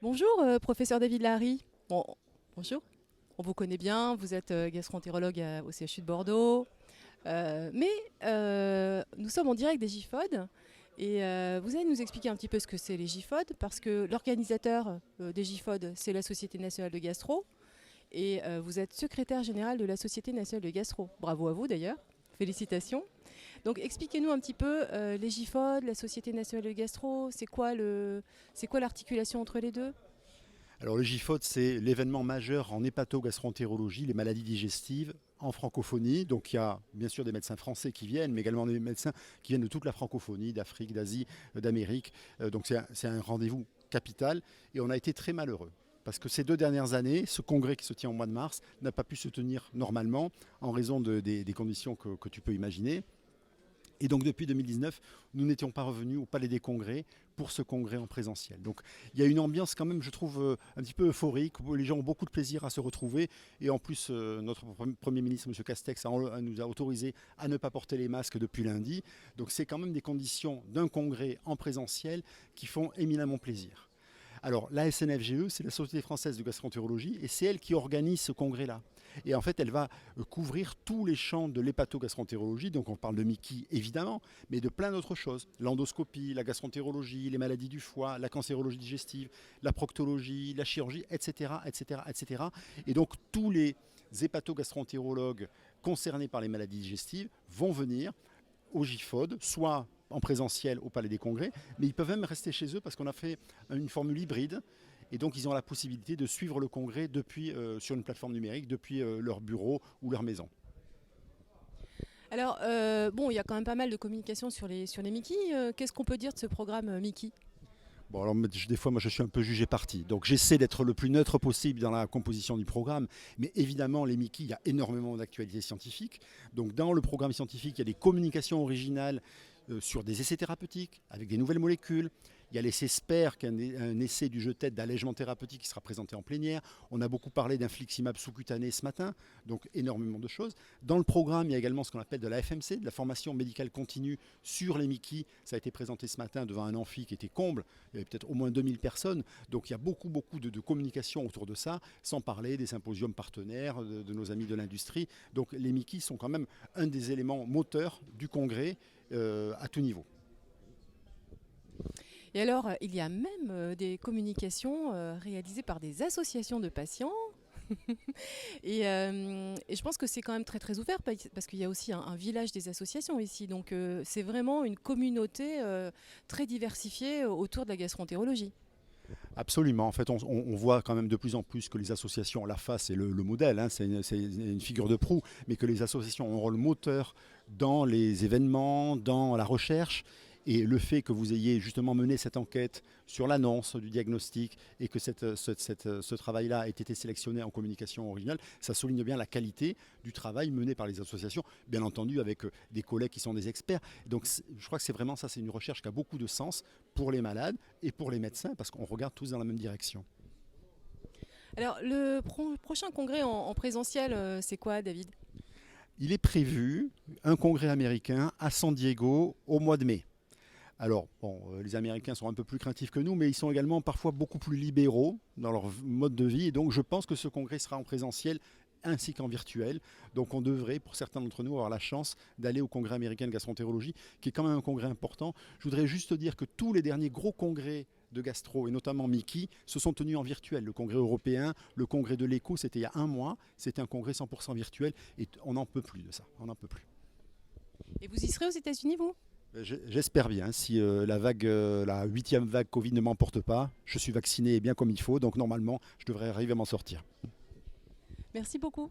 Bonjour, professeur David Lahari. Bon, bonjour. On vous connaît bien, vous êtes gastro-entérologue au CHU de Bordeaux. Mais nous sommes en direct des GIFOD et vous allez nous expliquer un petit peu ce que c'est les GIFOD parce que l'organisateur des GIFOD, c'est la Société nationale de gastro et vous êtes secrétaire général de la Société nationale de gastro. Bravo à vous d'ailleurs, félicitations. Donc expliquez-nous un petit peu les GIFOD, la Société nationale de gastro, c'est quoi l'articulation entre les deux? Alors le GIFOD, c'est l'événement majeur en hépato-gastroentérologie, les maladies digestives en francophonie. Donc il y a bien sûr des médecins français qui viennent, mais également des médecins qui viennent de toute la francophonie, d'Afrique, d'Asie, d'Amérique. Donc c'est un rendez-vous capital et on a été très malheureux. Parce que ces 2 dernières années, ce congrès qui se tient au mois de mars n'a pas pu se tenir normalement en raison des conditions que tu peux imaginer. Et donc depuis 2019, nous n'étions pas revenus au Palais des Congrès pour ce congrès en présentiel. Donc il y a une ambiance quand même, je trouve, un petit peu euphorique, où les gens ont beaucoup de plaisir à se retrouver. Et en plus, notre Premier ministre, M. Castex, nous a autorisé à ne pas porter les masques depuis lundi. Donc c'est quand même des conditions d'un congrès en présentiel qui font éminemment plaisir. Alors, la SNFGE, c'est la Société française de gastroentérologie, et c'est elle qui organise ce congrès-là. Et en fait, elle va couvrir tous les champs de l'hépato-gastroentérologie. Donc, on parle de Mickey, évidemment, mais de plein d'autres choses. L'endoscopie, la gastroentérologie, les maladies du foie, la cancérologie digestive, la proctologie, la chirurgie, etc., etc., etc. Et donc, tous les hépato-gastroentérologues concernés par les maladies digestives vont venir au GIFOD, soit en présentiel au Palais des Congrès, mais ils peuvent même rester chez eux parce qu'on a fait une formule hybride. Et donc, ils ont la possibilité de suivre le congrès depuis, sur une plateforme numérique depuis leur bureau ou leur maison. Alors, bon, il y a quand même pas mal de communication sur les Mickey. Qu'est-ce qu'on peut dire de ce programme Mickey? Bon, alors, des fois, moi, je suis un peu jugé parti. Donc, j'essaie d'être le plus neutre possible dans la composition du programme. Mais évidemment, les Mickey, il y a énormément d'actualités scientifiques. Donc, dans le programme scientifique, il y a des communications originales sur des essais thérapeutiques avec des nouvelles molécules. Il y a l'essai SPER, qui est un essai du jeu tête d'allègement thérapeutique qui sera présenté en plénière. On a beaucoup parlé d'infliximab sous-cutané ce matin, donc énormément de choses. Dans le programme, il y a également ce qu'on appelle de la FMC, de la formation médicale continue sur les Mickey. Ça a été présenté ce matin devant un amphi qui était comble. Il y avait peut-être au moins 2000 personnes. Donc il y a beaucoup de communication autour de ça, sans parler des symposiums partenaires, de nos amis de l'industrie. Donc les Mickey sont quand même un des éléments moteurs du congrès à tout niveau. Et alors, il y a même des communications réalisées par des associations de patients. Et je pense que c'est quand même très très ouvert parce qu'il y a aussi un village des associations ici. Donc c'est vraiment une communauté très diversifiée autour de la gastroentérologie. Absolument. En fait, on voit quand même de plus en plus que les associations, l'AFA c'est le modèle, hein, c'est une figure de proue, mais que les associations ont un rôle moteur dans les événements, dans la recherche. Et le fait que vous ayez justement mené cette enquête sur l'annonce du diagnostic et que ce travail-là ait été sélectionné en communication originale, ça souligne bien la qualité du travail mené par les associations, bien entendu avec des collègues qui sont des experts. Donc je crois que c'est vraiment ça, c'est une recherche qui a beaucoup de sens pour les malades et pour les médecins parce qu'on regarde tous dans la même direction. Alors le prochain congrès en présentiel, c'est quoi, David? Il est prévu un congrès américain à San Diego au mois de mai. Alors, bon, les Américains sont un peu plus craintifs que nous, mais ils sont également parfois beaucoup plus libéraux dans leur mode de vie. Et donc, je pense que ce congrès sera en présentiel ainsi qu'en virtuel. Donc, on devrait, pour certains d'entre nous, avoir la chance d'aller au congrès américain de gastroentérologie, qui est quand même un congrès important. Je voudrais juste dire que tous les derniers gros congrès de gastro, et notamment Mickey, se sont tenus en virtuel. Le congrès européen, le congrès de l'écho, c'était il y a un mois. C'était un congrès 100% virtuel. Et on n'en peut plus de ça. On n'en peut plus. Et vous y serez aux États-Unis, vous? J'espère bien. Si la huitième vague Covid ne m'emporte pas, je suis vacciné bien comme il faut, donc normalement, je devrais arriver à m'en sortir. Merci beaucoup.